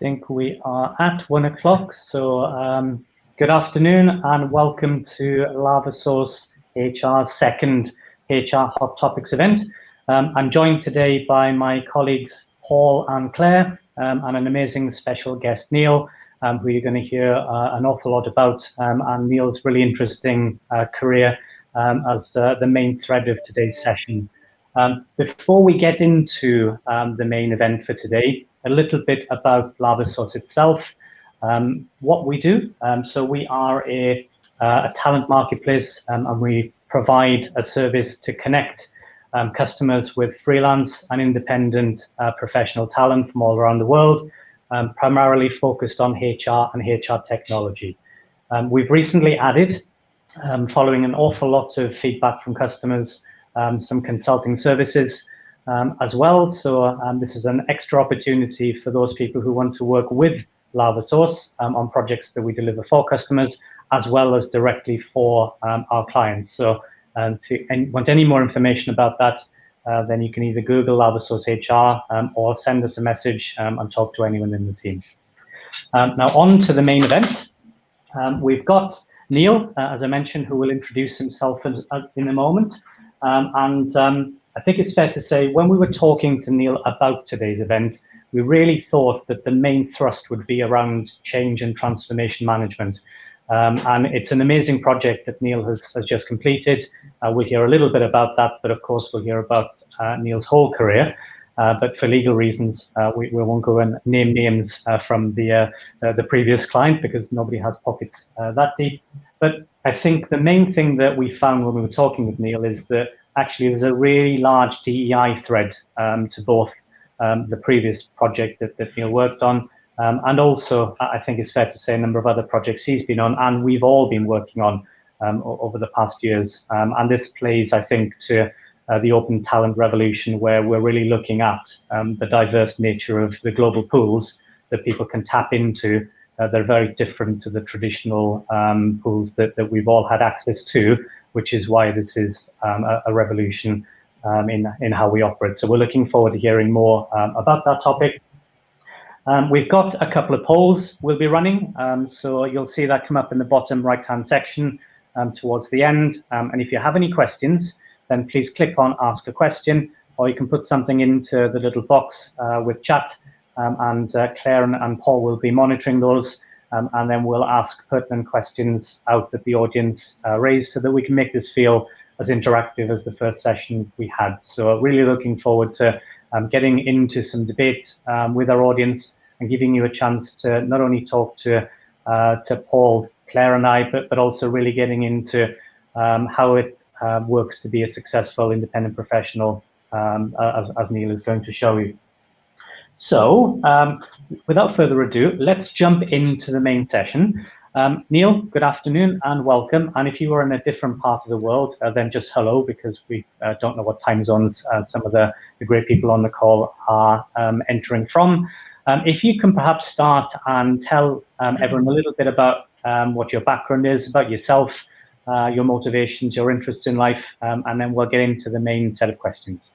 think we are at 1 o'clock, so good afternoon and welcome to LavaSource HR's second HR Hot Topics event. I'm joined today by my colleagues Paul and Claire and an amazing special guest, Neil, who you're going to hear an awful lot about, and Neil's really interesting career as the main thread of today's session. Before we get into the main event for today, a little bit about LavaSource itself, what we do. So we are a talent marketplace, and we provide a service to connect customers with freelance and independent professional talent from all around the world, primarily focused on HR and HR technology. We've recently added, following an awful lot of feedback from customers, some consulting services as well. So this is an extra opportunity for those people who want to work with LavaSource on projects that we deliver for customers, as well as directly for our clients. So if you want any more information about that, then you can either Google LavaSource HR or send us a message and talk to anyone in the team. Now on to the main event. We've got Neil, as I mentioned, who will introduce himself in a moment. I think it's fair to say when we were talking to Neil about today's event, we really thought that the main thrust would be around change and transformation management. And it's an amazing project that Neil has just completed. We'll hear a little bit about that, but of course we'll hear about Neil's whole career. But for legal reasons, we won't go and name names from the previous client because nobody has pockets that deep. But I think the main thing that we found when we were talking with Neil is that actually there's a really large DEI thread to both the previous project that Neil worked on, and also I think it's fair to say a number of other projects he's been on and we've all been working on over the past years. And this plays, I think, to the open talent revolution, where we're really looking at the diverse nature of the global pools that people can tap into. They're very different to the traditional pools that we've all had access to, which is why this is a revolution in how we operate. So we're looking forward to hearing more about that topic. We've got a couple of polls we'll be running, so you'll see that come up in the bottom right-hand section towards the end. And if you have any questions, then please click on Ask a Question, or you can put something into the little box with chat, and Claire and Paul will be monitoring those, and then we'll ask pertinent questions out that the audience raised so that we can make this feel as interactive as the first session we had. So really looking forward to getting into some debate with our audience and giving you a chance to not only talk to Paul, Claire and I, but also really getting into how it works to be a successful independent professional, as Neil is going to show you. So without further ado, let's jump into the main session. Neil, good afternoon and welcome. And if you are in a different part of the world, then just hello, because we don't know what time zones some of the great people on the call are entering from. If you can perhaps start and tell everyone a little bit about what your background is, about yourself, your motivations, your interests in life, and then we'll get into the main set of questions.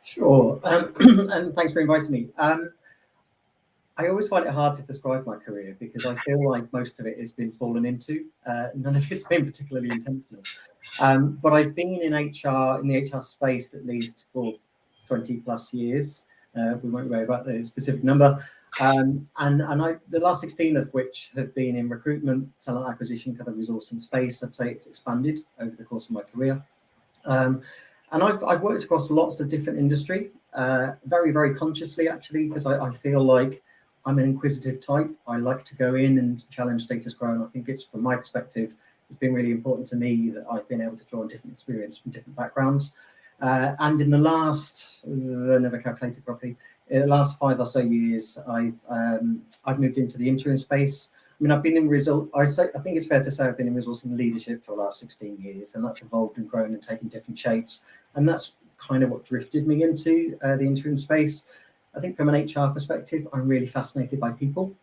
Sure, and thanks for inviting me. I always find it hard to describe my career because I feel like most of it has been fallen into. None of it's been particularly intentional. But I've been in HR, in the HR space at least for 20 plus years. We won't worry about the specific number. And the last 16 of which have been in recruitment, talent acquisition, kind of resourcing space. I'd say it's expanded over the course of my career. And I've worked across lots of different industry, very, very consciously, actually, because I feel like I'm an inquisitive type. I like to go in and challenge status quo. And I think it's, from my perspective, it's been really important to me that I've been able to draw on different experience from different backgrounds. And in the last, I never calculated properly, in the last 5 or so years, I've moved into the interim space. I mean, I've been in I think it's fair to say I've been in resourcing leadership for the last 16 years, and that's evolved and grown and taken different shapes. And that's kind of what drifted me into the interim space. I think from an HR perspective, I'm really fascinated by people,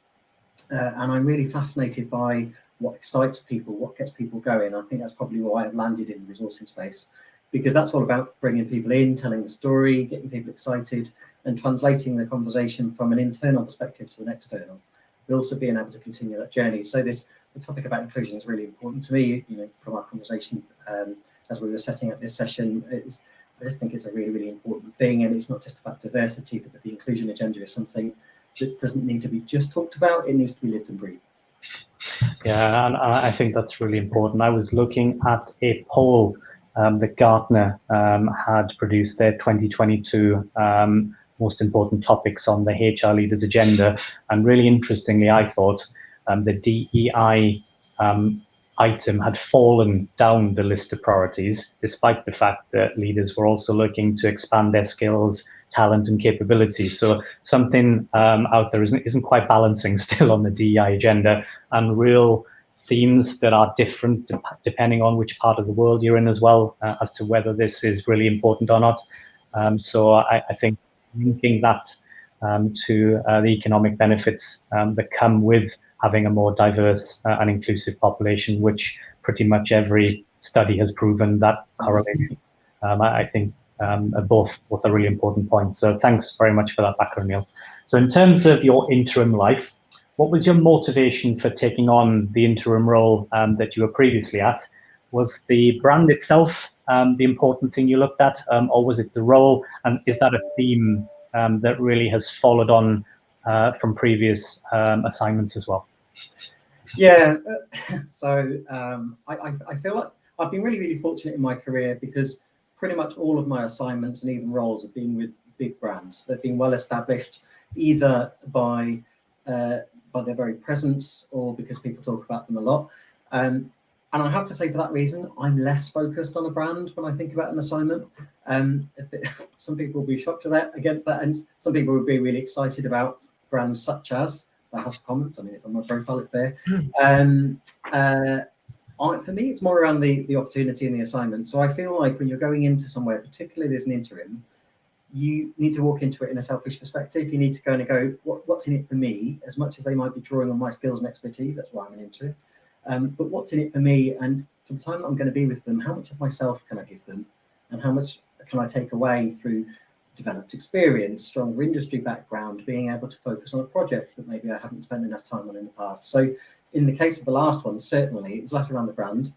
and I'm really fascinated by what excites people, what gets people going. I think that's probably why I've landed in the resourcing space, because that's all about bringing people in, telling the story, getting people excited, and translating the conversation from an internal perspective to an external, but also being able to continue that journey. So the topic about inclusion is really important to me, from our conversation as we were setting up this session. I just think it's a really, really important thing, and it's not just about diversity, but the inclusion agenda is something that doesn't need to be just talked about, it needs to be lived and breathed. Yeah, and I think that's really important. I was looking at a poll that Gartner had produced, their 2022 most important topics on the HR leaders agenda, and really interestingly, I thought the DEI item had fallen down the list of priorities, despite the fact that leaders were also looking to expand their skills, talent, and capabilities. So something out there isn't quite balancing still on the DEI agenda, and real themes that are different depending on which part of the world you're in as well, as to whether this is really important or not. So I think linking that to the economic benefits that come with having a more diverse and inclusive population, which pretty much every study has proven that correlation. I think both are really important points. So thanks very much for that background, Neil. So in terms of your interim life, what was your motivation for taking on the interim role that you were previously at? Was the brand itself the important thing you looked at, or was it the role? And is that a theme that really has followed on from previous assignments as well? Yeah, so I feel like I've been really, really fortunate in my career, because pretty much all of my assignments and even roles have been with big brands. They've been well established, either by their very presence or because people talk about them a lot. And I have to say, for that reason, I'm less focused on a brand when I think about an assignment. Some people will be shocked against that, and some people will be really excited about brands such as the House of Commons. I mean, it's on my profile, it's there. For me, it's more around the opportunity and the assignment. So I feel like when you're going into somewhere, particularly as an interim, you need to walk into it in a selfish perspective. You need to go, what's in it for me? As much as they might be drawing on my skills and expertise, that's why I'm an interim. But what's in it for me? And for the time that I'm going to be with them, how much of myself can I give them? And how much can I take away through developed experience, stronger industry background, being able to focus on a project that maybe I haven't spent enough time on in the past? So in the case of the last one, certainly it was less around the brand.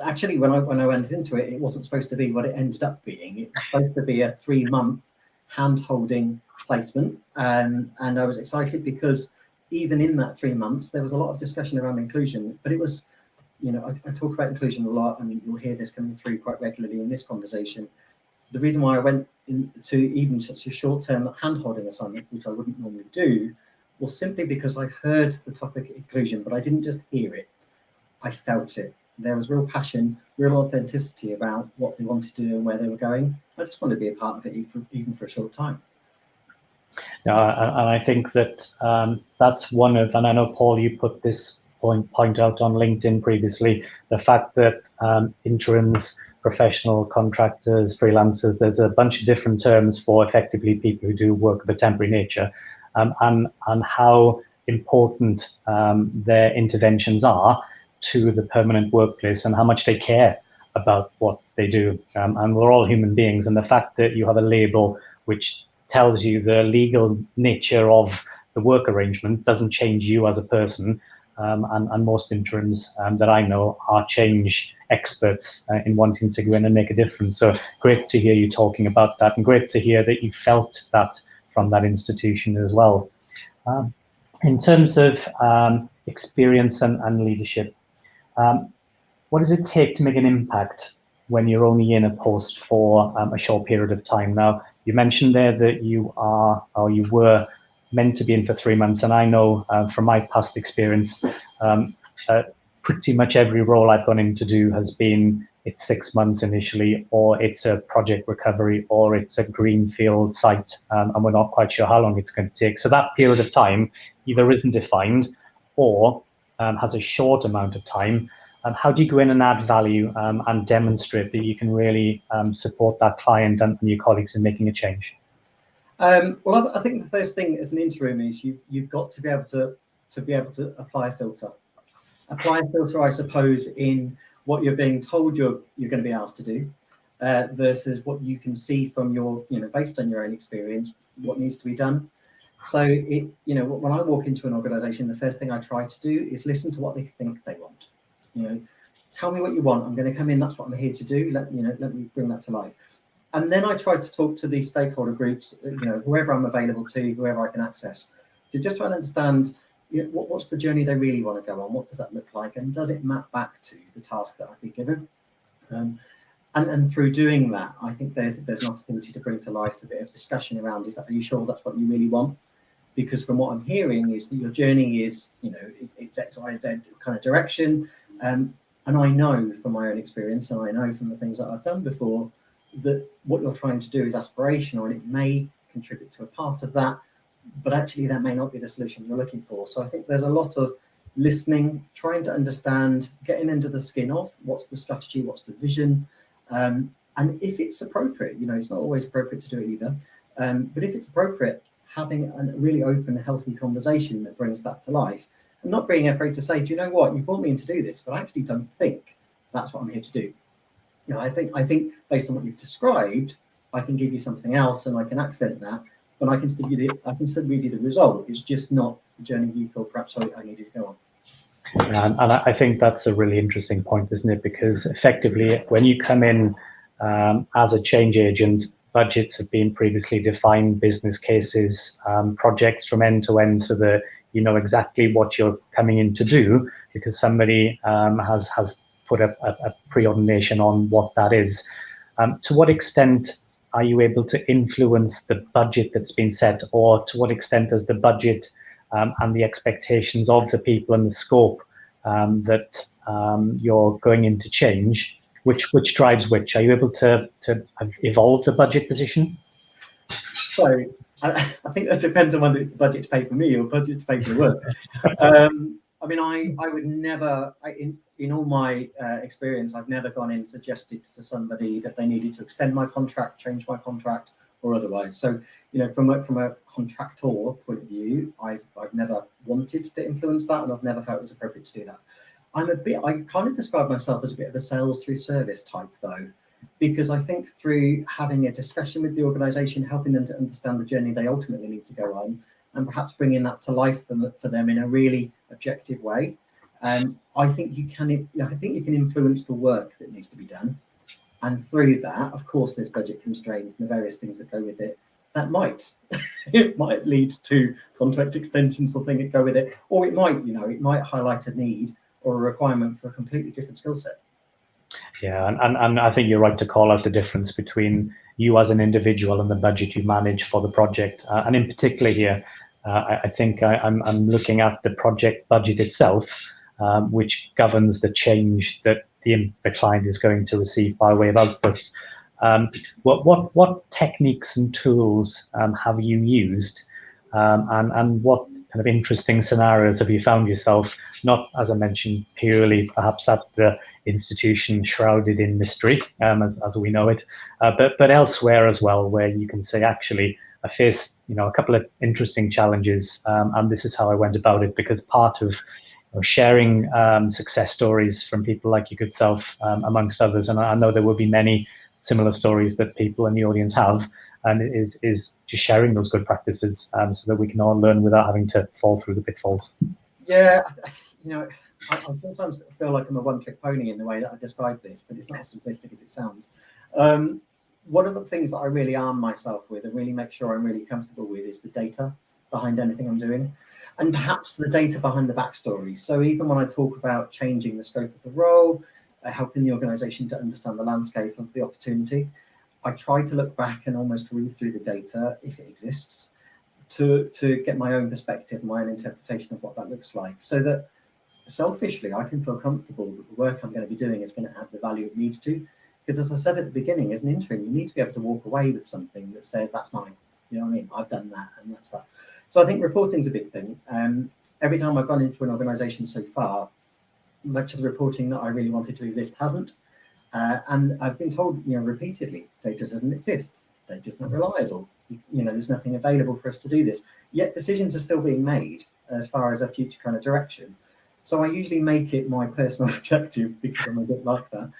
Actually, when I went into it, it wasn't supposed to be what it ended up being. It was supposed to be a 3-month hand-holding placement. And I was excited because even in that 3 months, there was a lot of discussion around inclusion, but it was, I talk about inclusion a lot. I mean, you'll hear this coming through quite regularly in this conversation. The reason why I went into even such a short-term hand-holding assignment, which I wouldn't normally do, was simply because I heard the topic inclusion, but I didn't just hear it, I felt it. There was real passion, real authenticity about what they wanted to do and where they were going. I just wanted to be a part of it, even for a short time. Yeah, and I think that that's one of, and I know, Paul, you put this point out on LinkedIn previously, the fact that interims, professional contractors, freelancers, there's a bunch of different terms for effectively people who do work of a temporary nature, and how important their interventions are to the permanent workplace and how much they care about what they do. And we're all human beings, and the fact that you have a label which tells you the legal nature of the work arrangement doesn't change you as a person. And most interims that I know are change experts in wanting to go in and make a difference. So great to hear you talking about that, and great to hear that you felt that from that institution as well. In terms of experience and leadership, what does it take to make an impact when you're only in a post for a short period of time? Now, you mentioned there that you are, or you were, meant to be in for 3 months, and I know from my past experience, pretty much every role I've gone in to do has been, it's 6 months initially, or it's a project recovery, or it's a greenfield site, and we're not quite sure how long it's going to take. So that period of time either isn't defined or has a short amount of time. How do you go in and add value and demonstrate that you can really support that client and your colleagues in making a change? Well, I think the first thing as an interim is you've got to be able to apply a filter. Apply a filter, I suppose, in what you're being told you're going to be asked to do, versus what you can see from your, based on your own experience, what needs to be done. So, when I walk into an organization, the first thing I try to do is listen to what they think they want. Tell me what you want. I'm going to come in. That's what I'm here to do. Let me bring that to life. And then I try to talk to these stakeholder groups, whoever I'm available to, whoever I can access, to just try and understand what's the journey they really want to go on. What does that look like? And does it map back to the task that I've been given? And through doing that, I think there's an opportunity to bring to life a bit of discussion around, are you sure that's what you really want? Because from what I'm hearing is that your journey is, it's X, Y, Z kind of direction. And I know from my own experience, and I know from the things that I've done before, that what you're trying to do is aspirational, and it may contribute to a part of that, but actually that may not be the solution you're looking for. So I think there's a lot of listening, trying to understand, getting into the skin of what's the strategy, what's the vision, and if it's appropriate, it's not always appropriate to do it either, but if it's appropriate, having a really open, healthy conversation that brings that to life, and not being afraid to say, do you know what, you brought me in to do this, but I actually don't think that's what I'm here to do. I think based on what you've described, I can give you something else, and I can accent that, but I can still give you the result. It's just not the journey you thought perhaps I needed to go on. And I think that's a really interesting point, isn't it? Because effectively, when you come in as a change agent, budgets have been previously defined, business cases, projects from end to end, so that you know exactly what you're coming in to do, because somebody has put a preordination on what that is. To what extent are you able to influence the budget that's been set, or to what extent does the budget and the expectations of the people and the scope that you're going in to change, which drives which? Are you able to evolve the budget position? So I think that depends on whether it's the budget to pay for me or budget to pay for the work. I would never, in all my experience, I've never gone in and suggested to somebody that they needed to extend my contract, change my contract, or otherwise. So, from a contractor point of view, I've never wanted to influence that, and I've never felt it was appropriate to do that. I kind of describe myself as a bit of a sales through service type, though, because I think through having a discussion with the organisation, helping them to understand the journey they ultimately need to go on, and perhaps bringing that to life for them in a really objective way, I think you can influence the work that needs to be done. And through that, of course, there's budget constraints and the various things that go with it. That might lead to contract extensions or things that go with it, or it might highlight a need or a requirement for a completely different skill set. Yeah, and I think you're right to call out the difference between you as an individual and the budget you manage for the project. And in particular here, I think I'm looking at the project budget itself, which governs the change that the client is going to receive by way of outputs. What techniques and tools have you used, and what kind of interesting scenarios have you found yourself, not, as I mentioned, purely perhaps at the institution shrouded in mystery, as we know it, but elsewhere as well, where you can say, actually, I faced a couple of interesting challenges, and this is how I went about it, because part of sharing success stories from people like your good self, amongst others, and I know there will be many similar stories that people in the audience have, and it is just sharing those good practices so that we can all learn without having to fall through the pitfalls. Yeah, I sometimes feel like I'm a one-trick pony in the way that I describe this, but it's not as simplistic as it sounds. One of the things that I really arm myself with and really make sure I'm really comfortable with is the data behind anything I'm doing, and perhaps the data behind the backstory. So even when I talk about changing the scope of the role, helping the organisation to understand the landscape of the opportunity, I try to look back and almost read through the data, if it exists, to get my own perspective, my own interpretation of what that looks like, so that selfishly I can feel comfortable that the work I'm going to be doing is going to add the value it needs to. Because as I said at the beginning, as an interim, you need to be able to walk away with something that says, that's mine. You know what I mean? I've done that, and that's that. So I think reporting is a big thing. Every time I've gone into an organisation so far, much of the reporting that I really wanted to exist hasn't. And I've been told, repeatedly, data doesn't exist. Data's not reliable. There's nothing available for us to do this. Yet decisions are still being made as far as a future kind of direction. So I usually make it my personal objective, because I'm a bit like that,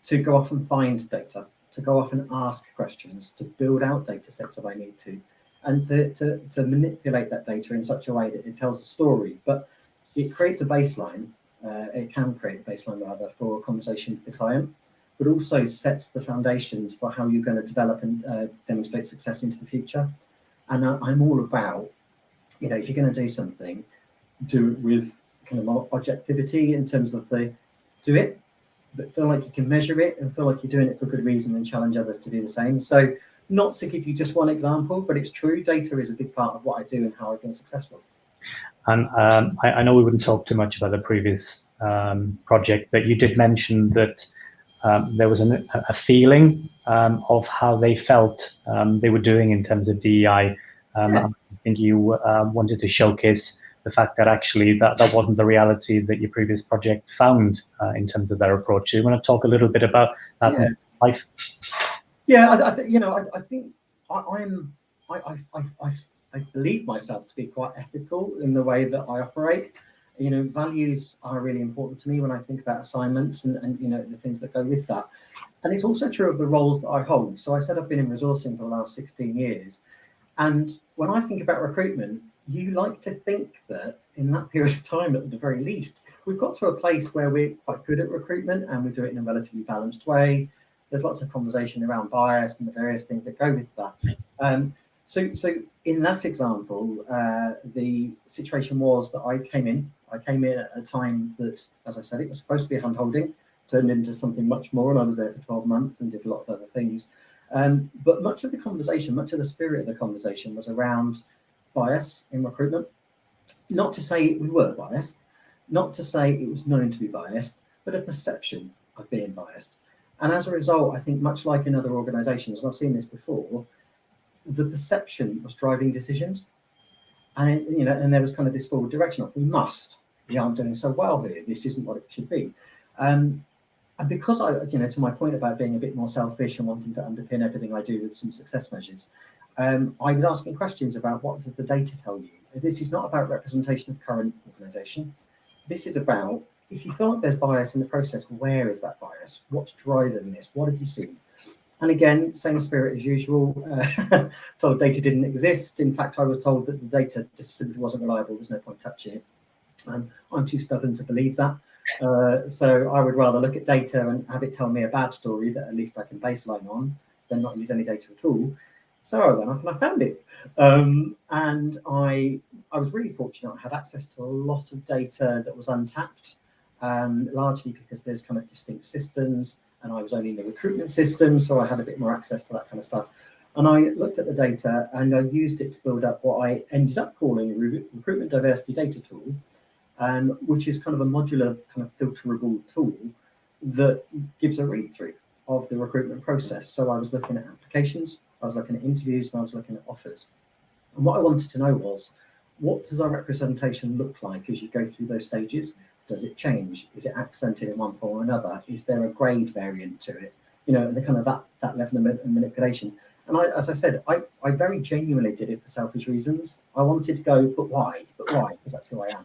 to go off and find data, to go off and ask questions, to build out data sets if I need to, and to manipulate that data in such a way that it tells a story. But it creates a baseline, it can create a baseline rather, for a conversation with the client, but also sets the foundations for how you're going to develop and demonstrate success into the future. And I'm all about, you know, if you're going to do something, do it with kind of objectivity in terms of do it, but feel like you can measure it and feel like you're doing it for good reason and challenge others to do the same. So not to give you just one example, but it's true, data is a big part of what I do and how I've been successful. And I know we wouldn't talk too much about the previous project, but you did mention that there was a feeling of how they felt they were doing in terms of DEI. I think you wanted to showcase the fact that actually that wasn't the reality that your previous project found in terms of their approach. Do you want to talk a little bit about that? Yeah. Life? Yeah, I think I believe myself to be quite ethical in the way that I operate. You know, values are really important to me when I think about assignments and you know, the things that go with that. And it's also true of the roles that I hold. So I said I've been in resourcing for the last 16 years. And when I think about recruitment, you like to think that in that period of time, at the very least, we've got to a place where we're quite good at recruitment and we do it in a relatively balanced way. There's lots of conversation around bias and the various things that go with that. So in that example, the situation was that I came in at a time that, as I said, it was supposed to be hand-holding, turned into something much more, and I was there for 12 months and did a lot of other things. But much of the conversation, much of the spirit of the conversation was around bias in recruitment. Not to say we were biased, not to say it was known to be biased, but a perception of being biased. And as a result, I think much like in other organizations, and I've seen this before, the perception was driving decisions. And you know, and there was kind of this forward direction of we aren't doing so well here, this isn't what it should be. And because I, you know, to my point about being a bit more selfish and wanting to underpin everything I do with some success measures, I was asking questions about what does the data tell you? This is not about representation of current organization. This is about, if you feel like there's bias in the process, where is that bias? What's driving this? What have you seen? And again, same spirit as usual, told data didn't exist. In fact, I was told that the data just simply wasn't reliable. There's no point touching it. I'm too stubborn to believe that. So I would rather look at data and have it tell me a bad story that at least I can baseline on than not use any data at all. So I went off and I found it. And I was really fortunate. I had access to a lot of data that was untapped, largely because there's kind of distinct systems. And I was only in the recruitment system, so I had a bit more access to that kind of stuff. And I looked at the data and I used it to build up what I ended up calling a recruitment diversity data tool, which is kind of a modular kind of filterable tool that gives a read through of the recruitment process. So I was looking at applications, I was looking at interviews, and I was looking at offers. And what I wanted to know was, what does our representation look like as you go through those stages? Does it change? Is it accented in one form or another? Is there a grade variant to it? You know, the kind of that level of manipulation. And as I said, I very genuinely did it for selfish reasons. I wanted to go, but why? But why? Because that's who I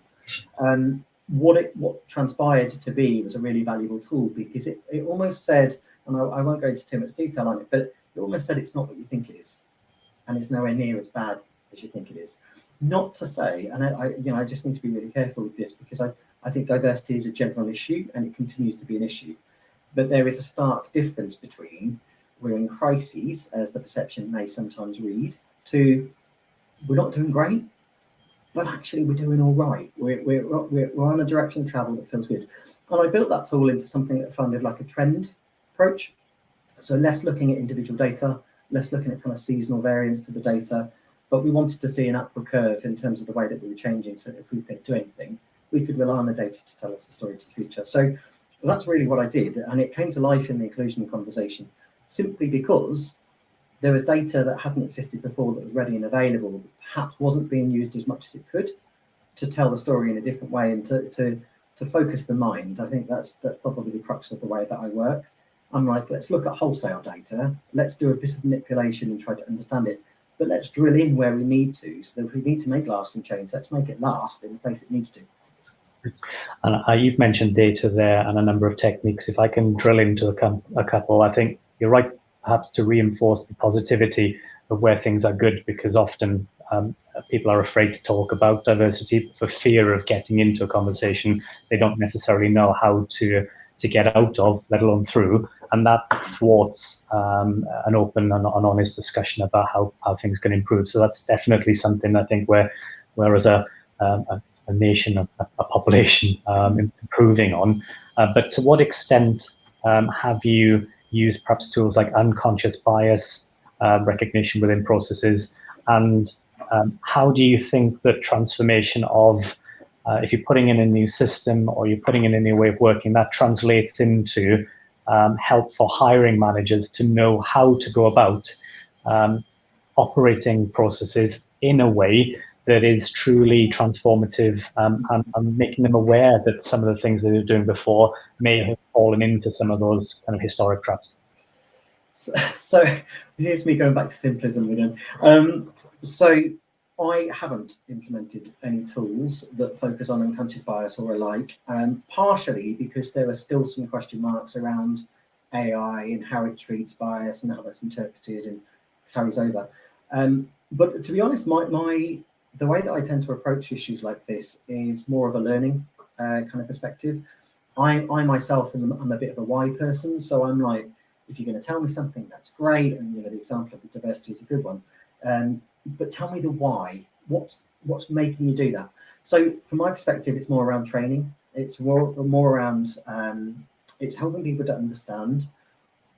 am. What transpired to be was a really valuable tool, because it almost said, and I won't go into too much detail on it, but it almost said it's not what you think it is, and it's nowhere near as bad as you think it is. Not to say, and I just need to be really careful with this, because I think diversity is a general issue and it continues to be an issue. But there is a stark difference between we're in crises, as the perception may sometimes read, to we're not doing great, but actually we're doing all right. We're on a direction of travel that feels good. And I built that tool into something that funded like a trend approach. So less looking at individual data, less looking at kind of seasonal variance to the data, but we wanted to see an upward curve in terms of the way that we were changing. So if we couldn't do anything, we could rely on the data to tell us the story to the future. So that's really what I did. And it came to life in the inclusion conversation, simply because there was data that hadn't existed before that was ready and available, that perhaps wasn't being used as much as it could to tell the story in a different way and to focus the mind. I think that's probably the crux of the way that I work. I'm like, let's look at wholesale data, let's do a bit of manipulation and try to understand it, but let's drill in where we need to. So that if we need to make lasting change, let's make it last in the place it needs to. And you've mentioned data there and a number of techniques. If I can drill into a couple, I think you're right perhaps to reinforce the positivity of where things are good, because often people are afraid to talk about diversity for fear of getting into a conversation they don't necessarily know how to get out of, let alone through, and that thwarts an open and an honest discussion about how things can improve. So that's definitely something I think we're as a nation, a population, improving on. But to what extent have you used perhaps tools like unconscious bias recognition within processes, and how do you think that transformation of if you're putting in a new system or you're putting in a new way of working, that translates into help for hiring managers to know how to go about operating processes in a way that is truly transformative, and making them aware that some of the things they were doing before may have fallen into some of those kind of historic traps? So here's me going back to simplism again. So I haven't implemented any tools that focus on unconscious bias or alike, partially because there are still some question marks around AI and how it treats bias and how that's interpreted and carries over. But to be honest, the way that I tend to approach issues like this is more of a learning kind of perspective. I myself I'm a bit of a why person, so I'm like, if you're going to tell me something, that's great, and the example of the diversity is a good one. But tell me the why. What's making you do that? So from my perspective, it's more around training. It's more around it's helping people to understand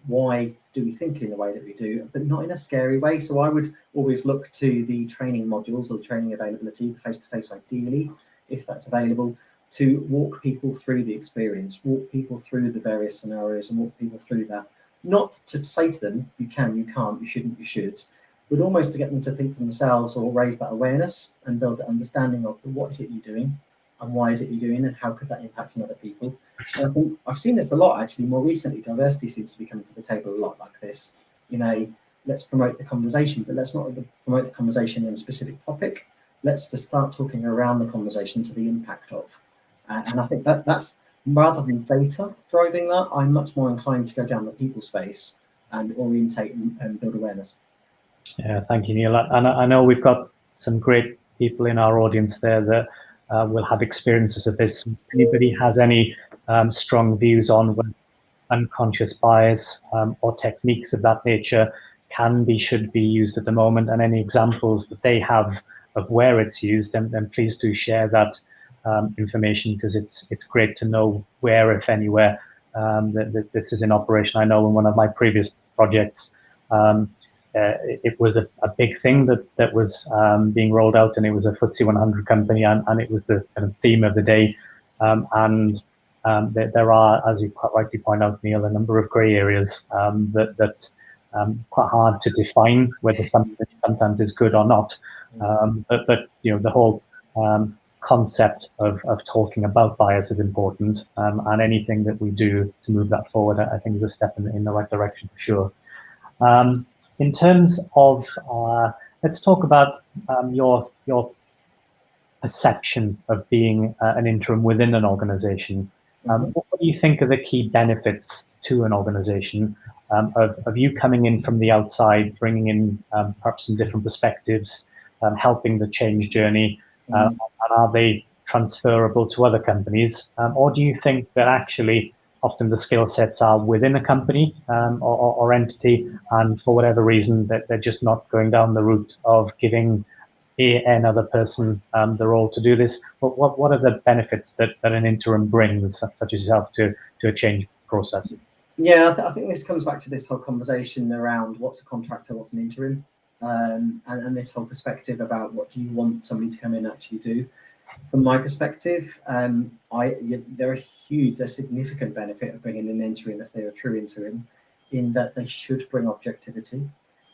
why do we think in the way that we do, but not in a scary way. So I would always look to the training modules or training availability, the face-to-face ideally, if that's available, to walk people through the experience, walk people through the various scenarios and walk people through that. Not to say to them, you can, you can't, you shouldn't, you should, but almost to get them to think for themselves or raise that awareness and build the understanding of what is it you're doing and why is it you're doing and how could that impact on other people. And I think I've seen this a lot actually more recently. Diversity seems to be coming to the table a lot like this. Let's promote the conversation, but let's not promote the conversation in a specific topic. Let's just start talking around the conversation to the impact of. And I think that's rather than data driving that, I'm much more inclined to go down the people space and orientate and build awareness. Yeah, thank you, Neil. And I know we've got some great people in our audience there that will have experiences of this. If anybody has any strong views on when unconscious bias or techniques of that nature should be used at the moment, and any examples that they have of where it's used, then please do share that information, because it's great to know where, if anywhere, that this is in operation. I know in one of my previous projects, it was a big thing that was being rolled out, and it was a FTSE 100 company, and it was the kind of theme of the day. There are, as you quite rightly point out, Neil, a number of grey areas that quite hard to define whether something sometimes is good or not. But the whole concept of talking about bias is important, and anything that we do to move that forward, I think, is a step in the right direction for sure. In terms of, let's talk about your perception of being an interim within an organization. What do you think are the key benefits to an organization of you coming in from the outside, bringing in perhaps some different perspectives, helping the change journey, and are they transferable to other companies? Or do you think that actually often the skill sets are within a company or entity, and for whatever reason that they're just not going down the route of giving another person the role to do this? But what are the benefits that an interim brings, such as yourself, to a change process? Yeah, I think this comes back to this whole conversation around what's a contractor, what's an interim, and this whole perspective about what do you want somebody to come in and actually do. From my perspective, there's significant benefit of bringing an interim if they're a true interim, in that they should bring objectivity.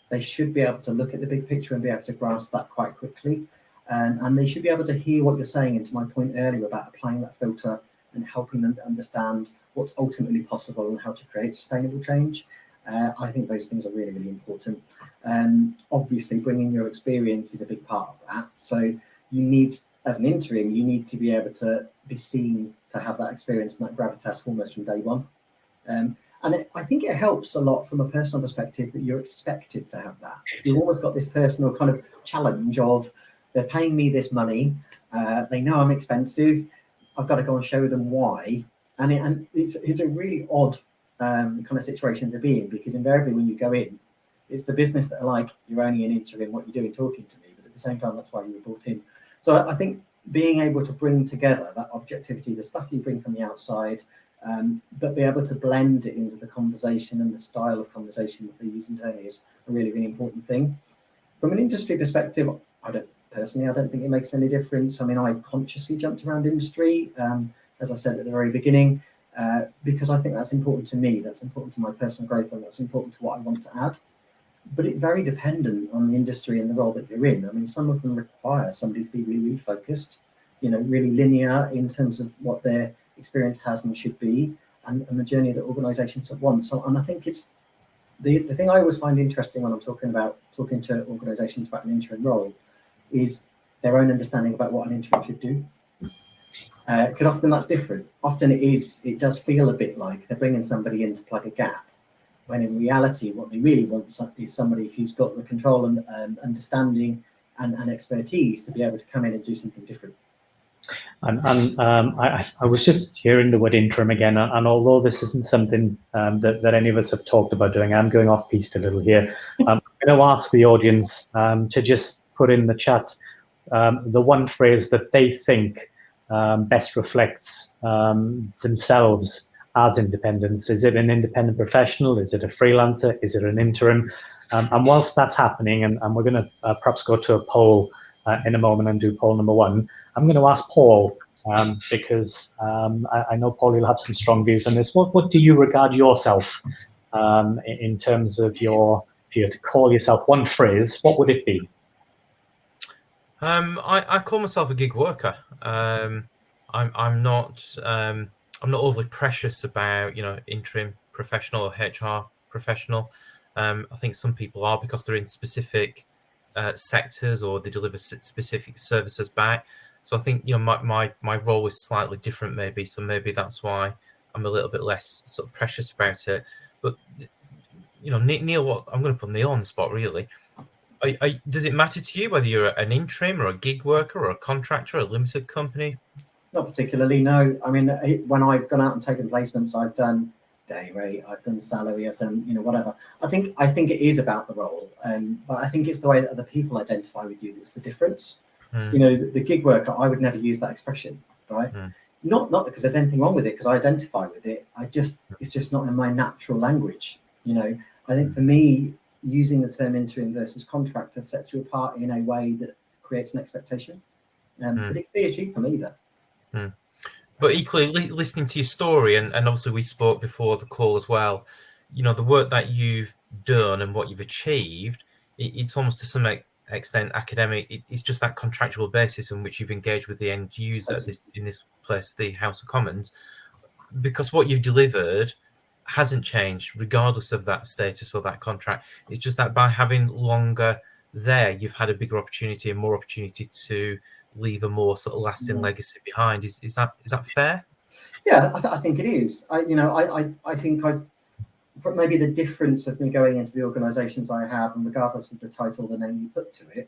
They should be able to look at the big picture and be able to grasp that quite quickly. And they should be able to hear what you're saying, and to my point earlier about applying that filter and helping them to understand what's ultimately possible and how to create sustainable change. I think those things are really, really important. Obviously, bringing your experience is a big part of that. So you need, as an interim, you need to be able to be seen to have that experience and that gravitas almost from day one. And I think it helps a lot from a personal perspective that you're expected to have that. You've almost got this personal kind of challenge of, they're paying me this money, they know I'm expensive, I've got to go and show them why. And it's a really odd kind of situation to be in, because invariably when you go in, it's the business that are like, you're only an interim, what you're doing talking to me, but at the same time, that's why you were brought in. So I think being able to bring together that objectivity, the stuff you bring from the outside, but be able to blend it into the conversation and the style of conversation that they use internally is a really, really important thing. From an industry perspective, I don't think it makes any difference. I mean, I've consciously jumped around industry, as I said at the very beginning, because I think that's important to me, that's important to my personal growth, and that's important to what I want to add. But it's very dependent on the industry and the role that you're in. I mean, some of them require somebody to be really, really focused, really linear in terms of what their experience has and should be, and the journey that organisations want. So, and I think it's the thing I always find interesting when I'm talking to organisations about an interim role is their own understanding about what an interim should do. Because often that's different. Often it does feel a bit like they're bringing somebody in to plug a gap, when in reality, what they really want is somebody who's got the control and understanding and expertise to be able to come in and do something different. I was just hearing the word interim again, and although this isn't something that any of us have talked about doing, I'm going off piste a little here. I'm going to ask the audience to just put in the chat the one phrase that they think best reflects themselves as independents. Is it an independent professional? Is it a freelancer? Is it an interim? And whilst that's happening, and we're going to perhaps go to a poll in a moment and do poll number one, I'm going to ask Paul, because I know Paul, you'll have some strong views on this. What do you regard yourself in terms of if you had to call yourself one phrase, what would it be? I call myself a gig worker. I'm not overly precious about interim professional or HR professional. I think some people are, because they're in specific sectors or they deliver specific services back. So I think my role is slightly different, maybe. So maybe that's why I'm a little bit less sort of precious about it. But Neil, I'm going to put Neil on the spot, really. Does it matter to you whether you're an interim or a gig worker or a contractor or a limited company? Not particularly, no. I mean, when I've gone out and taken placements, I've done day rate, I've done salary, I've done whatever. I think it is about the role, but I think it's the way that other people identify with you that's the difference. The gig worker, I would never use that expression, right? Not because there's anything wrong with it, because I identify with it. It's just not in my natural language. I think for me, using the term interim versus contractor sets you apart in a way that creates an expectation. But it can be achieved from either. But equally, listening to your story, and obviously we spoke before the call as well, the work that you've done and what you've achieved, it's almost to some extent academic. It's just that contractual basis in which you've engaged with the end user, in this place, the House of Commons, because what you've delivered hasn't changed regardless of that status or that contract. It's just that by having longer there, you've had a bigger opportunity and more opportunity to leave a more sort of lasting legacy behind. Is that fair? Yeah, I think it is. I think I've maybe the difference of me going into the organisations I have, and regardless of the title, the name you put to it,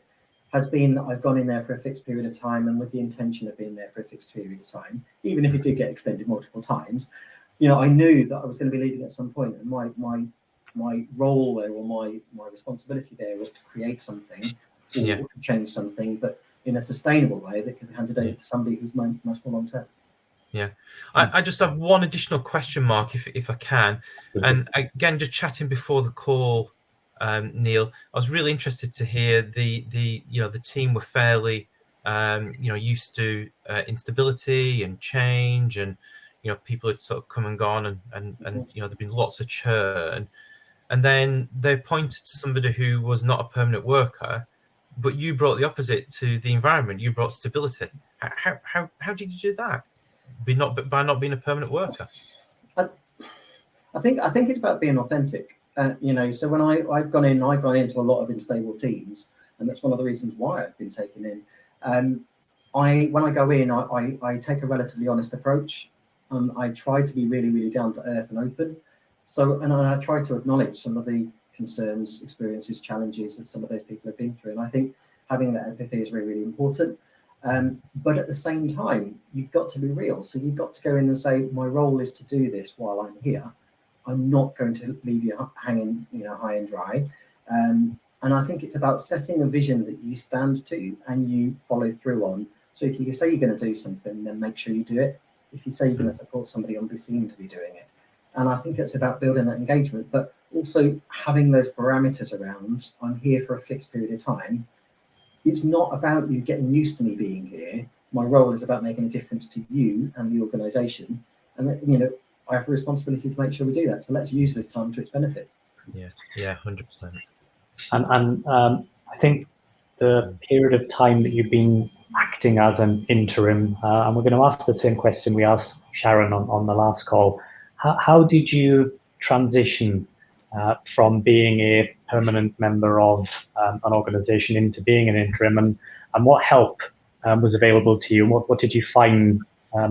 has been that I've gone in there for a fixed period of time, and with the intention of being there for a fixed period of time, even if it did get extended multiple times. I knew that I was going to be leaving at some point, and my role there, or my responsibility there, was to create something, or to change something, but in a sustainable way that can be handed over to somebody who's much more long term. Yeah, I just have one additional question mark, if I can, and again, just chatting before the call, Neil, I was really interested to hear the team were fairly used to instability and change, and people had sort of come and gone, and there've been lots of churn, and then they appointed somebody who was not a permanent worker, but you brought the opposite to the environment. You brought stability. How did you do that? By not being a permanent worker? I think it's about being authentic. So when I've gone into a lot of unstable teams, and that's one of the reasons why I've been taken in. When I go in, I take a relatively honest approach. I try to be really, really down to earth and open. So, and I try to acknowledge some of the concerns, experiences, challenges that some of those people have been through. And I think having that empathy is really, really important. But at the same time, you've got to be real. So you've got to go in and say, my role is to do this while I'm here. I'm not going to leave you hanging, high and dry. And I think it's about setting a vision that you stand to and you follow through on. So if you say you're going to do something, then make sure you do it. If you say you're going to support somebody on, be seen to be doing it. And I think it's about building that engagement, but also having those parameters around, I'm here for a fixed period of time. It's not about you getting used to me being here. My role is about making a difference to you and the organisation. And, I have a responsibility to make sure we do that. So let's use this time to its benefit. Yeah, 100%. And I think the period of time that you've been acting as an interim, and we're going to ask the same question we asked Sharon on the last call. How did you transition from being a permanent member of an organisation into being an interim, and what help was available to you? What did you find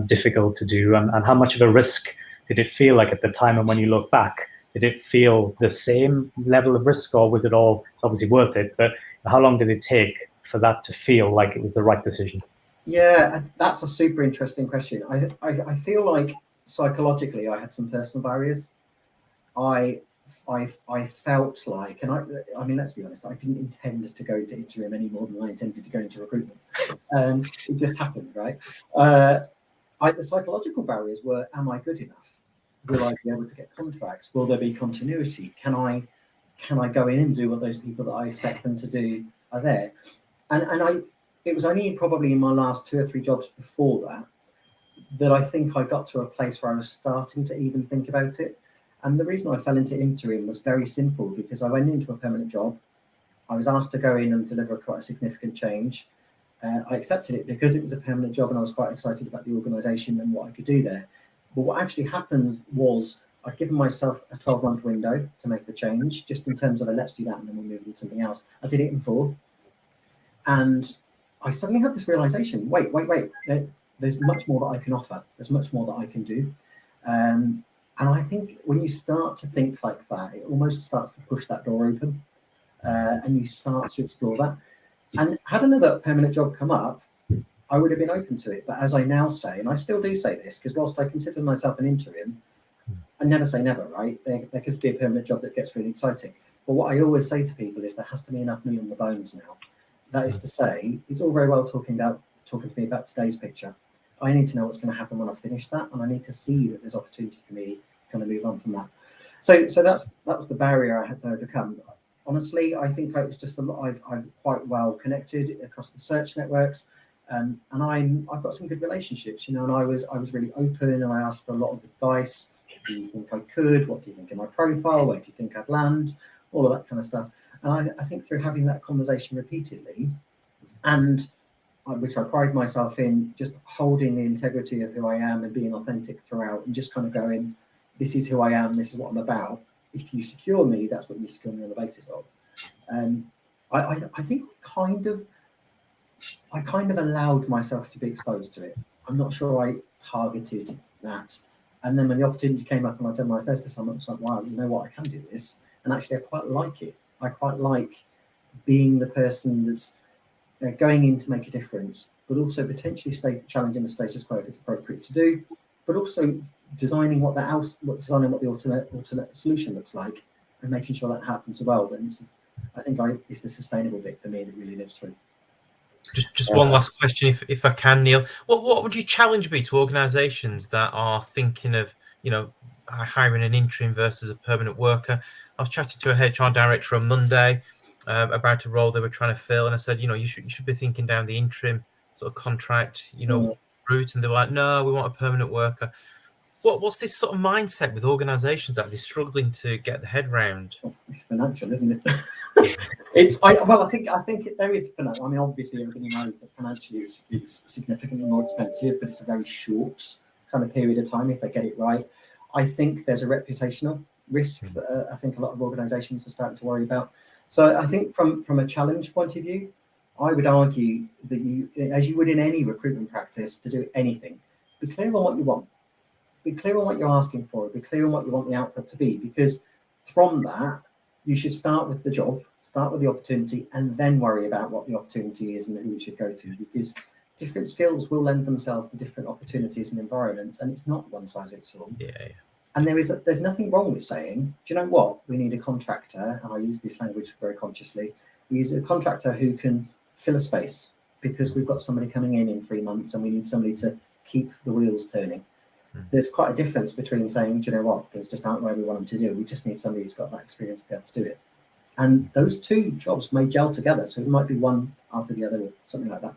difficult to do, and how much of a risk did it feel like at the time? And when you look back, did it feel the same level of risk, or was it all obviously worth it? But how long did it take for that to feel like it was the right decision? Yeah, that's a super interesting question. I feel like psychologically I had some personal barriers. I felt like, and I mean, let's be honest, I didn't intend to go into interim any more than I intended to go into recruitment. It just happened, right? The psychological barriers were, am I good enough? Will I be able to get contracts? Will there be continuity? Can I go in and do what those people that I expect them to do are there? And it was only probably in my last 2 or 3 jobs before that I think I got to a place where I was starting to even think about it. And the reason I fell into interim was very simple, because I went into a permanent job. I was asked to go in and deliver quite a significant change. I accepted it because it was a permanent job and I was quite excited about the organisation and what I could do there. But what actually happened was I'd given myself a 12-month window to make the change, just in terms of let's do that and then we'll move into something else. I did it in 4. And I suddenly had this realisation, wait, there's much more that I can offer. There's much more that I can do. And I think when you start to think like that, it almost starts to push that door open and you start to explore that. And had another permanent job come up, I would have been open to it. But as I now say, and I still do say this, because whilst I consider myself an interim, I never say never, right? There could be a permanent job that gets really exciting. But what I always say to people is there has to be enough meat on the bones now. That is to say, it's all very well talking to me about today's picture. I need to know what's going to happen when I finish that, and I need to see that there's opportunity for me to kind of move on from that. So that was the barrier I had to overcome. Honestly, I think it was just a lot. I'm quite well connected across the search networks, and I've got some good relationships, and I was really open, and I asked for a lot of advice. Do you think I could? What do you think of my profile? Where do you think I'd land? All of that kind of stuff. And I think through having that conversation repeatedly, and which I pride myself in, just holding the integrity of who I am and being authentic throughout, and just kind of going, this is who I am, this is what I'm about. If you secure me, that's what you secure me on the basis of. I think I kind of allowed myself to be exposed to it. I'm not sure I targeted that. And then when the opportunity came up and I did my first assignment, I was like, wow, you know what, I can do this. And actually, I quite like it. I quite like being the person that's going in to make a difference, but also potentially challenging the status quo if it's appropriate to do, but also designing what the alternate solution looks like and making sure that happens well. And I think it's the sustainable bit for me that really lives through. Just one last question, if I can, Neil. What would you challenge be to organisations that are thinking of, hiring an interim versus a permanent worker? I was chatting to a HR director on Monday about a role they were trying to fill, and I said, you should be thinking down the interim sort of contract, route, and they were like, no, we want a permanent worker. What's this sort of mindset with organisations that they're struggling to get the head round? It's financial, isn't it? I think there is financial. I mean, obviously everybody knows that financially it's significantly more expensive, but it's a very short kind of period of time if they get it right. I think there's a reputational risk that I think a lot of organisations are starting to worry about. So I think from a challenge point of view, I would argue that you, as you would in any recruitment practice, to do anything, be clear on what you want. be clear on what you're asking for, be clear on what you want the output to be, because from that, you should start with the job, start with the opportunity, and then worry about what the opportunity is and who it should go to, because different skills will lend themselves to different opportunities and environments, and it's not one size fits all. Yeah. And there's nothing wrong with saying, do you know what, we need a contractor, and I use this language very consciously, we use a contractor who can fill a space, because we've got somebody coming in 3 months and we need somebody to keep the wheels turning. There's quite a difference between saying, do you know what, things just aren't where we want them to do, we just need somebody who's got that experience to be able to do it. And those two jobs may gel together, so it might be one after the other or something like that.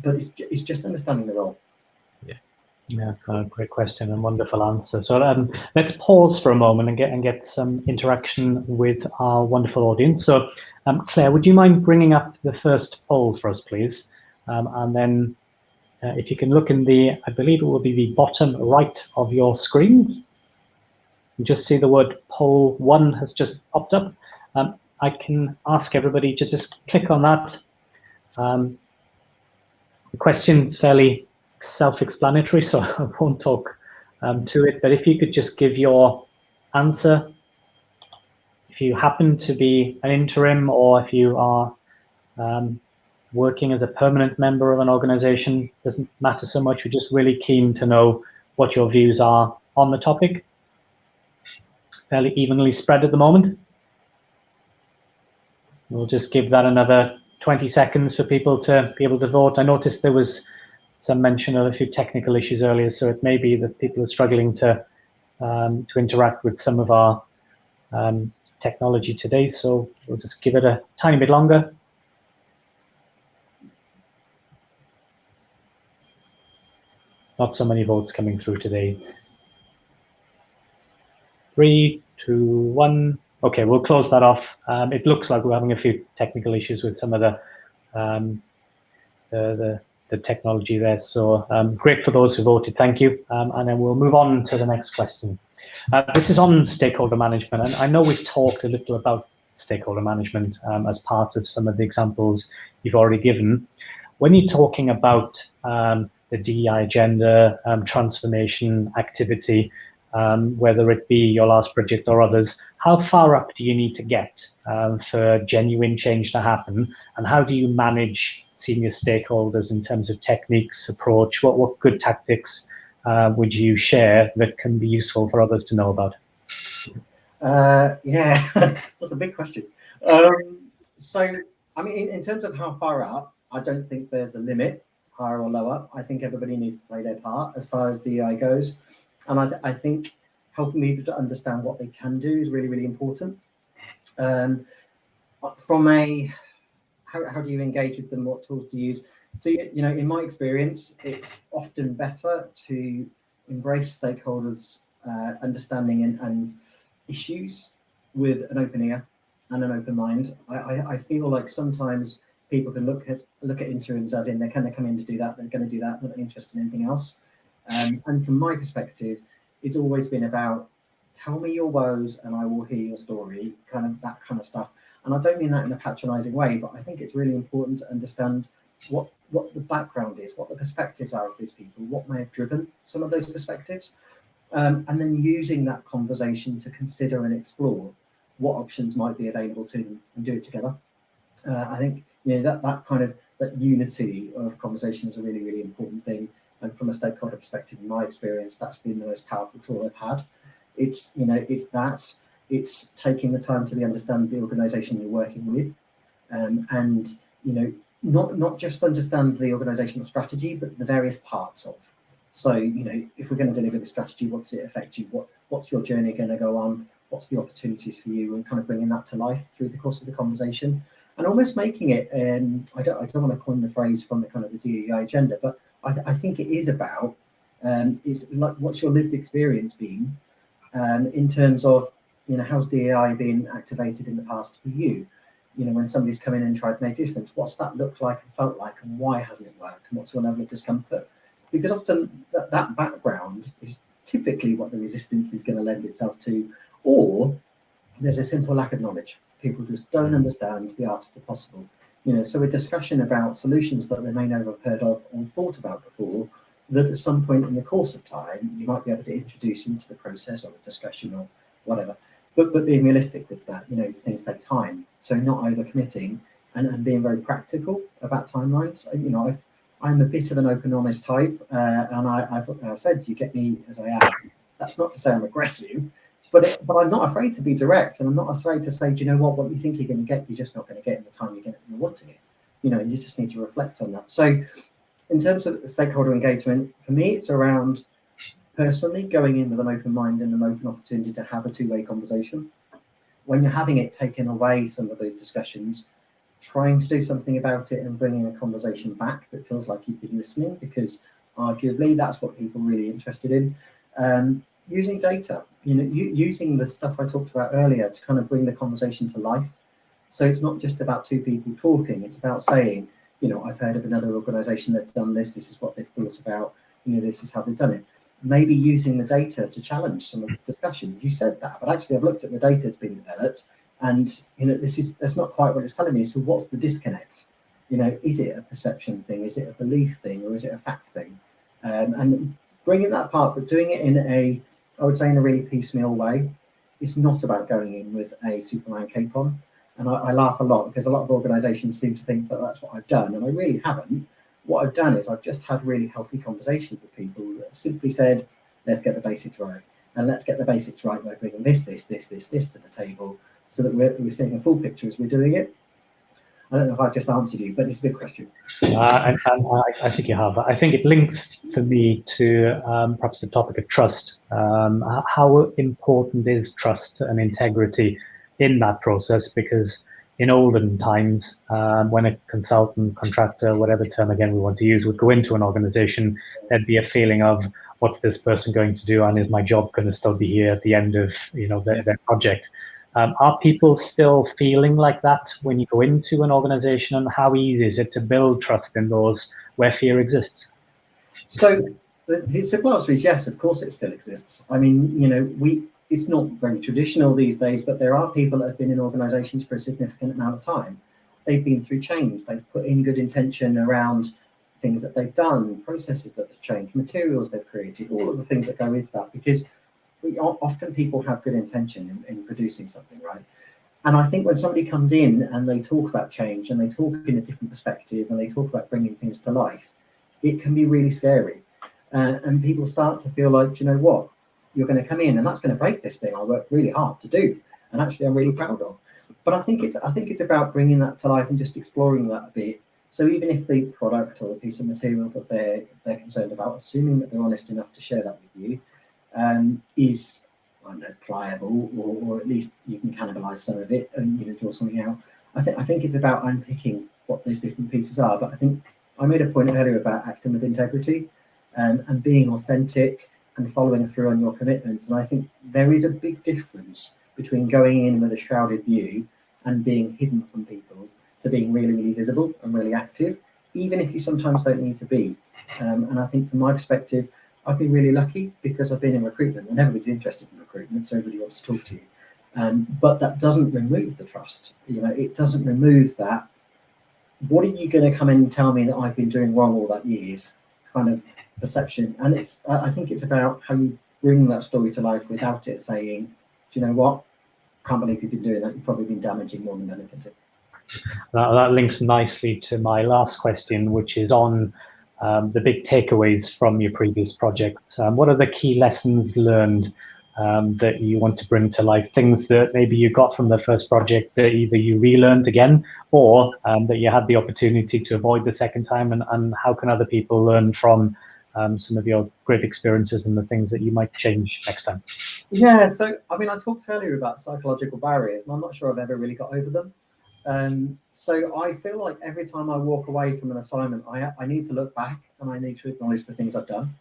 But it's just understanding the role. Yeah, great question and wonderful answer. So let's pause for a moment and get some interaction with our wonderful audience. So Claire, would you mind bringing up the first poll for us, please? And then if you can look in I believe it will be the bottom right of your screen. You just see the word poll 1 has just popped up. I can ask everybody to just click on that. The question's fairly self-explanatory, so I won't talk to it, but if you could just give your answer. If you happen to be an interim, or if you are working as a permanent member of an organization, doesn't matter so much. We're just really keen to know what your views are on the topic. Fairly evenly spread at the moment. We'll just give that another 20 seconds for people to be able to vote. I noticed there was some mention of a few technical issues earlier, so it may be that people are struggling to interact with some of our technology today. So we'll just give it a tiny bit longer. Not so many votes coming through today. 3, 2, 1. Okay, we'll close that off. It looks like we're having a few technical issues with some of the technology there. So great for those who voted, thank you. And then we'll move on to the next question. This is on stakeholder management, and I know we've talked a little about stakeholder management as part of some of the examples you've already given. When you're talking about the DEI agenda, transformation activity, whether it be your last project or others, how far up do you need to get for genuine change to happen? And how do you manage senior stakeholders in terms of techniques, approach? What good tactics would you share that can be useful for others to know about? Yeah, that's a big question. So, I mean, in terms of how far up, I don't think there's a limit, higher or lower. I think everybody needs to play their part as far as DEI goes. And I think helping people to understand what they can do is really, really important. From a, how do you engage with them? What tools to use? So, you know, in my experience, it's often better to embrace stakeholders' understanding and issues with an open ear and an open mind. I feel like sometimes people can look at interims as in they're going to come in to do that, they're going to do that, they're not interested in anything else. And from my perspective, it's always been about tell me your woes and I will hear your story, kind of that kind of stuff. And I don't mean that in a patronizing way, but I think it's really important to understand what the background is, what the perspectives are of these people, what may have driven some of those perspectives, and then using that conversation to consider and explore what options might be available to them and do it together. I think, you know, that unity of conversation is a really, really important thing. And from a stakeholder perspective, in my experience, that's been the most powerful tool I've had. It's, you know, it's taking the time to understand the organization you're working with, and, you know, not just understand the organizational strategy, but the various parts of. So, you know, if we're going to deliver the strategy, what does it affect you? What's your journey going to go on? What's the opportunities for you? And kind of bringing that to life through the course of the conversation, and almost making it. I don't want to coin the phrase from the kind of the DEI agenda, but I think it is about it's like what's your lived experience been in terms of, you know, how's DEI been activated in the past for you? You know, when somebody's come in and tried to make a difference, what's that looked like and felt like, and why hasn't it worked, and what's your level of discomfort? Because often that background is typically what the resistance is going to lend itself to, or there's a simple lack of knowledge. People just don't understand the art of the possible. You know, so a discussion about solutions that they may never have heard of or thought about before that at some point in the course of time, you might be able to introduce into the process or the discussion or whatever, but being realistic with that, things take time. So not overcommitting and being very practical about timelines. I'm a bit of an open, honest type, and I said, you get me as I am. That's not to say I'm aggressive, but I'm not afraid to be direct, and I'm not afraid to say, do you know what you think you're going to get, you're just not going to get in the time you're wanting it. You just need to reflect on that. So in terms of stakeholder engagement, for me, it's around personally going in with an open mind and an open opportunity to have a two-way conversation. When you're having it, taking away some of those discussions, trying to do something about it and bringing a conversation back that feels like you've been listening, because arguably that's what people are really interested in. Using data, using the stuff I talked about earlier to kind of bring the conversation to life. So it's not just about two people talking, it's about saying, I've heard of another organization that's done this, this is what they've thought about, this is how they've done it. Maybe using the data to challenge some of the discussion. You said that, but actually I've looked at the data that's been developed, and that's not quite what it's telling me. So what's the disconnect? Is it a perception thing? Is it a belief thing? Or is it a fact thing? And bringing that part, but doing it in I would say in a really piecemeal way. It's not about going in with a Superman cape on. And I laugh a lot because a lot of organizations seem to think that that's what I've done, and I really haven't. What I've done is I've just had really healthy conversations with people that have simply said, let's get the basics right. And let's get the basics right by bringing this to the table, so that we're seeing a full picture as we're doing it. I don't know if I've just answered you, but it's a big question. I think you have. I think it links for me to perhaps the topic of trust. How important is trust and integrity in that process? Because in olden times, when a consultant, contractor, whatever term again we want to use, would go into an organization, there'd be a feeling of, what's this person going to do, and is my job going to still be here at the end of their project? Are people still feeling like that when you go into an organization, and how easy is it to build trust in those where fear exists? So the simple answer is yes, of course it still exists. I mean, it's not very traditional these days, but there are people that have been in organizations for a significant amount of time. They've been through change. They've put in good intention around things that they've done, processes that have changed, materials they've created, all of the things that go with that, because often people have good intention in producing something, right? And I think when somebody comes in and they talk about change and they talk in a different perspective and they talk about bringing things to life, it can be really scary. And people start to feel like, you know what, you're going to come in and that's going to break this thing I worked really hard to do, and actually I'm really proud of. But I think it's about bringing that to life and just exploring that a bit. So even if the product or the piece of material that they're concerned about, assuming that they're honest enough to share that with you, is, I don't know, pliable, or at least you can cannibalize some of it and draw something out. I think it's about unpicking what those different pieces are. But I think I made a point earlier about acting with integrity and being authentic and following through on your commitments. And I think there is a big difference between going in with a shrouded view and being hidden from people to being really, really visible and really active, even if you sometimes don't need to be. And I think from my perspective, I've been really lucky because I've been in recruitment and everybody's interested in recruitment, so everybody wants to talk to you. But that doesn't remove the trust. It doesn't remove that. What are you going to come in and tell me that I've been doing wrong all that years kind of perception? And I think it's about how you bring that story to life without it saying, do you know what? Can't believe you've been doing that. You've probably been damaging more than benefiting. That links nicely to my last question, which is on the big takeaways from your previous project. What are the key lessons learned that you want to bring to life? Things that maybe you got from the first project that either you relearned again, or that you had the opportunity to avoid the second time, and how can other people learn from some of your great experiences and the things that you might change next time? Yeah, so I mean, I talked earlier about psychological barriers, and I'm not sure I've ever really got over them. So I feel like every time I walk away from an assignment, I need to look back and I need to acknowledge the things I've done.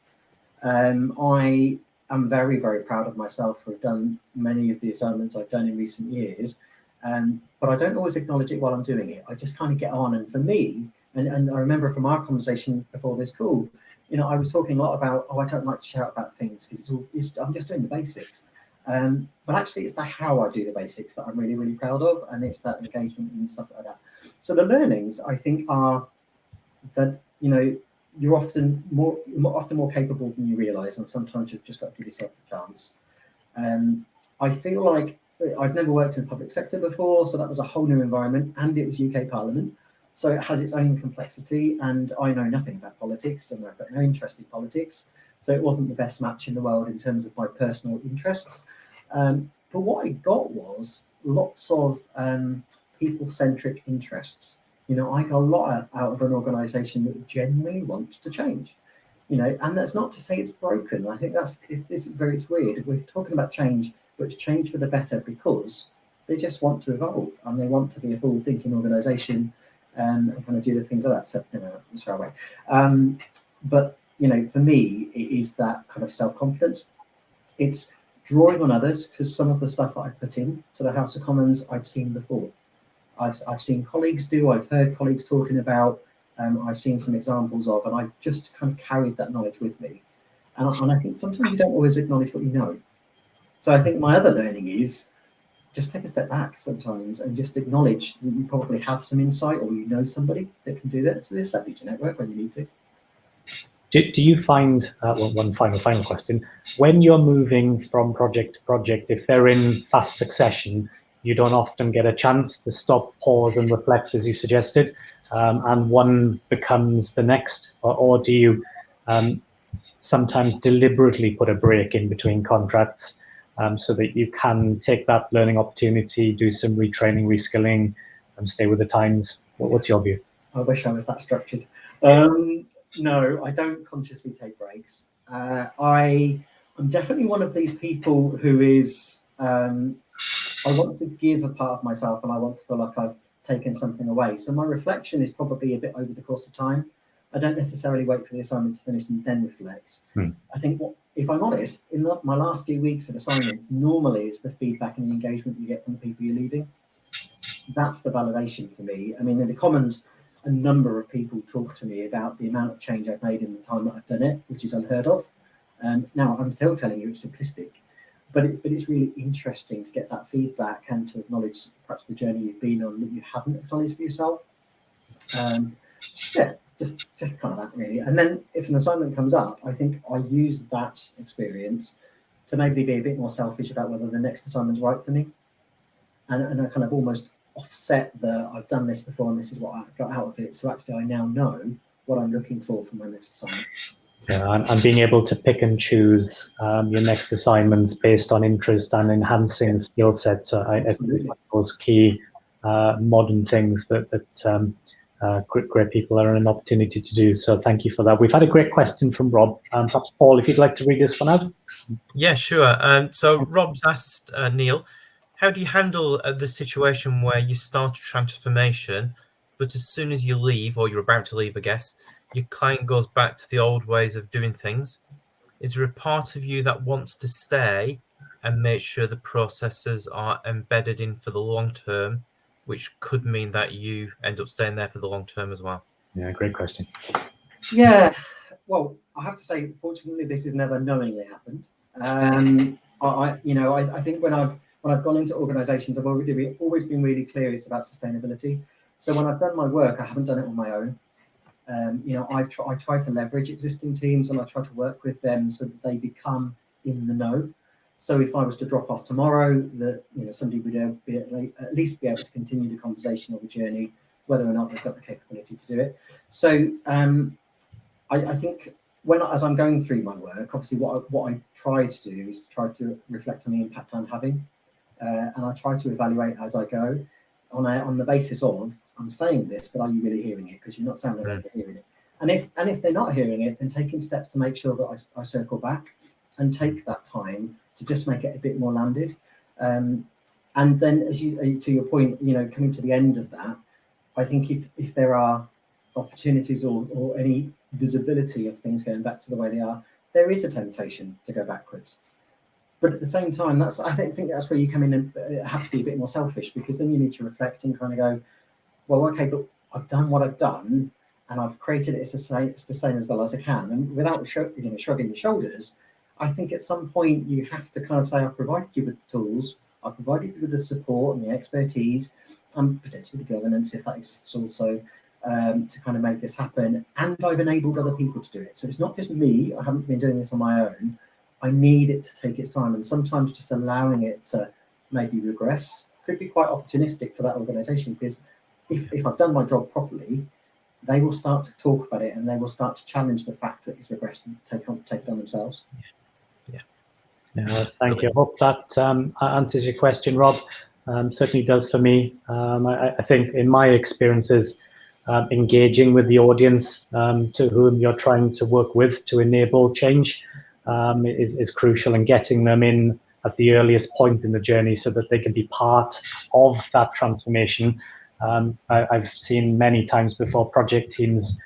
I am very, very proud of myself for have done many of the assignments I've done in recent years, but I don't always acknowledge it while I'm doing it. I just kind of get on. And for me, and I remember from our conversation before this call, I was talking a lot about, I don't like to shout about things because I'm just doing the basics. But actually it's the how I do the basics that I'm really, really proud of, and it's that engagement and stuff like that. So the learnings, I think, are that, you're often more capable than you realise, and sometimes you've just got to give yourself a chance. I feel like I've never worked in the public sector before, so that was a whole new environment, and it was UK Parliament, so it has its own complexity, and I know nothing about politics, and I've got no interest in politics, so it wasn't the best match in the world in terms of my personal interests. But what I got was lots of people-centric interests. You know, I got a lot out of an organisation that genuinely wants to change. You know, and that's not to say it's broken. I think it's weird. We're talking about change, but it's change for the better because they just want to evolve and they want to be a forward-thinking organisation and kind of do the things like that. So, you know, I'm sorry away. But you know, for me, it is that kind of self-confidence. It's drawing on others, because some of the stuff that I put in to the House of Commons I'd seen before. I've seen colleagues do, I've heard colleagues talking about, I've seen some examples of, and I've just kind of carried that knowledge with me. And I think sometimes you don't always acknowledge what you know. So I think my other learning is just take a step back sometimes and just acknowledge that you probably have some insight or you know somebody that can do that. So just leverage your network when you need to. Do you find, one final question, when you're moving from project to project, if they're in fast succession, you don't often get a chance to stop, pause and reflect as you suggested, and one becomes the next, or do you sometimes deliberately put a break in between contracts so that you can take that learning opportunity, do some retraining, reskilling, and stay with the times? What's your view? I wish I was that structured. No, I don't consciously take breaks. I'm definitely one of these people who is, I want to give a part of myself and I want to feel like I've taken something away. So my reflection is probably a bit over the course of time. I don't necessarily wait for the assignment to finish and then reflect. I think, if I'm honest, in my last few weeks of assignment, normally it's the feedback and the engagement you get from the people you're leaving. That's the validation for me. I mean, in the Commons, a number of people talk to me about the amount of change I've made in the time that I've done it, which is unheard of. Now, I'm still telling you it's simplistic, but it's really interesting to get that feedback and to acknowledge perhaps the journey you've been on that you haven't acknowledged for yourself. Yeah, just kind of that really. And then if an assignment comes up, I think I use that experience to maybe be a bit more selfish about whether the next assignment's right for me. And I kind of almost offset I've done this before and this is what I got out of it. So actually I now know what I'm looking for from my next assignment. Yeah, and being able to pick and choose your next assignments based on interest and enhancing skill sets. I think those key modern things that great people are an opportunity to do. So thank you for that. We've had a great question from Rob. Perhaps Paul, if you'd like to read this one out. Yeah, sure. So Rob's asked Neil, how do you handle the situation where you start a transformation, but as soon as you leave, or you're about to leave, I guess, your client goes back to the old ways of doing things? Is there a part of you that wants to stay and make sure the processes are embedded in for the long term, which could mean that you end up staying there for the long term as well? Yeah, great question. Yeah, well, I have to say, fortunately, this has never knowingly happened. I think when I've gone into organisations, I've always been really clear it's about sustainability. So when I've done my work, I haven't done it on my own. I try to leverage existing teams and I try to work with them so that they become in the know. So if I was to drop off tomorrow, that somebody would at least be able to continue the conversation or the journey, whether or not they've got the capability to do it. So I think as I'm going through my work, obviously what I try to do is try to reflect on the impact I'm having, and I try to evaluate as I go on the basis of, I'm saying this, but are you really hearing it? Because you're not sounding like you're hearing it. And if they're not hearing it, then taking steps to make sure that I circle back and take that time to just make it a bit more landed. And then, to your point, coming to the end of that, I think if there are opportunities or any visibility of things going back to the way they are, there is a temptation to go backwards. But at the same time, I think that's where you come in and have to be a bit more selfish, because then you need to reflect and kind of go, well, okay, but I've done what I've done and I've created it the same as well as I can. And without shrugging your shoulders, I think at some point you have to kind of say, I've provided you with the tools, I've provided you with the support and the expertise, and potentially the governance, if that exists also. to kind of make this happen, and I've enabled other people to do it. So it's not just me. I haven't been doing this on my own. I need it to take its time, and sometimes just allowing it to maybe regress could be quite opportunistic for that organisation, because if I've done my job properly, they will start to talk about it, and they will start to challenge the fact that it's regressed and take it on themselves. Yeah, thank you. I hope that answers your question, Rob. Certainly does for me. I think in my experiences, engaging with the audience to whom you're trying to work with to enable change is crucial, and getting them in at the earliest point in the journey so that they can be part of that transformation. I've seen many times before project teams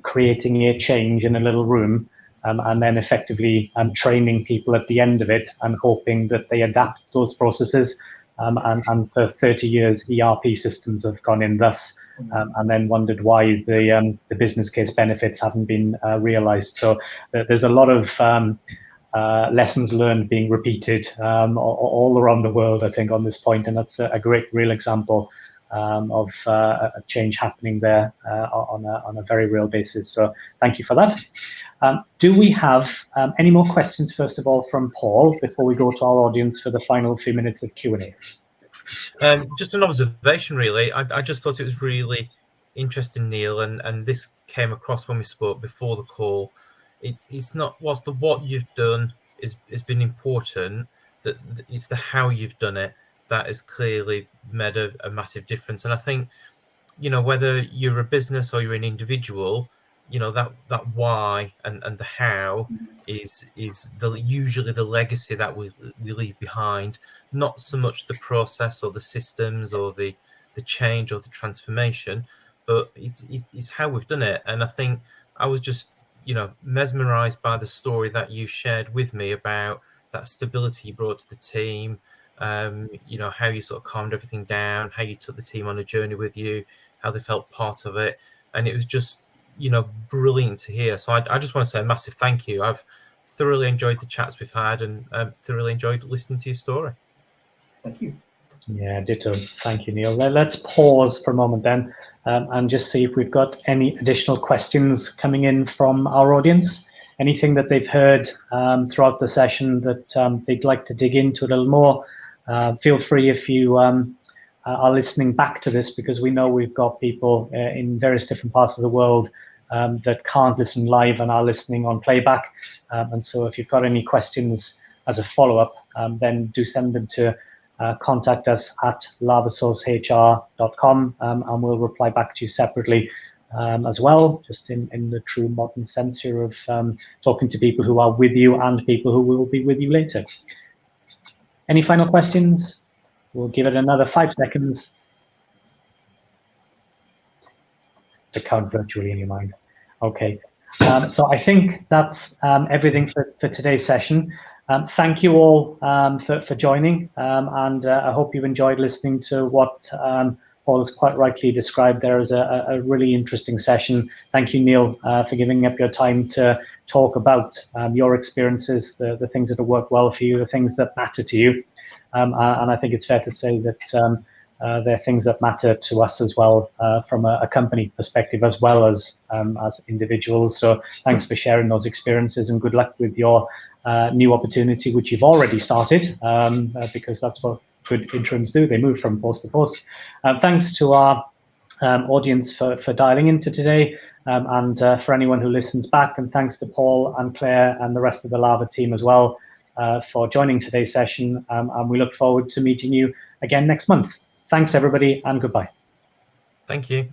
creating a change in a little room, and then effectively training people at the end of it and hoping that they adapt those processes. And for 30 years, ERP systems have gone in thus, and then wondered why the business case benefits haven't been realized. So there's a lot of lessons learned being repeated all around the world, I think, on this point, and that's a great real example of a change happening there on a very real basis. So thank you for that. Do we have any more questions, first of all, from Paul, before we go to our audience for the final few minutes of Q&A? Just an observation, really. I just thought it was really interesting, Neil, and this came across when we spoke before the call. It's not whilst what you've done has been important, that it's the how you've done it that has clearly made a massive difference. And I think, whether you're a business or you're an individual, that why and the how is usually the legacy that we leave behind, not so much the process or the systems or the change or the transformation, but it's how we've done it. And I think I was just mesmerized by the story that you shared with me about that stability you brought to the team, how you sort of calmed everything down, how you took the team on a journey with you, how they felt part of it. And it was just brilliant to hear. So I just want to say a massive thank you. I've thoroughly enjoyed the chats we've had, and thoroughly enjoyed listening to your story. Thank you. Yeah, ditto. Thank you, Neil. Let's pause for a moment then and just see if we've got any additional questions coming in from our audience. Anything that they've heard throughout the session that they'd like to dig into a little more. Feel free if you are listening back to this, because we know we've got people in various different parts of the world that can't listen live and are listening on playback. And so if you've got any questions as a follow-up, then do send them to contact us at LavasourceHR.com, and we'll reply back to you separately as well, just in the true modern sense here of talking to people who are with you and people who will be with you later. Any final questions? We'll give it another 5 seconds to count virtually in your mind. Okay, so I think that's everything for today's session. Thank you all for joining, and I hope you enjoyed listening to what Paul has quite rightly described there as a really interesting session. Thank you, Neil, for giving up your time to talk about your experiences, the things that have worked well for you, the things that matter to you. And I think it's fair to say that they're things that matter to us as well from a company perspective, as well as individuals. So thanks for sharing those experiences, and good luck with your new opportunity, which you've already started, because that's what good interims do. They move from post to post. Thanks to our audience for dialing into today, and for anyone who listens back. And thanks to Paul and Claire and the rest of the Lava team as well for joining today's session. And we look forward to meeting you again next month. Thanks, everybody, and goodbye. Thank you.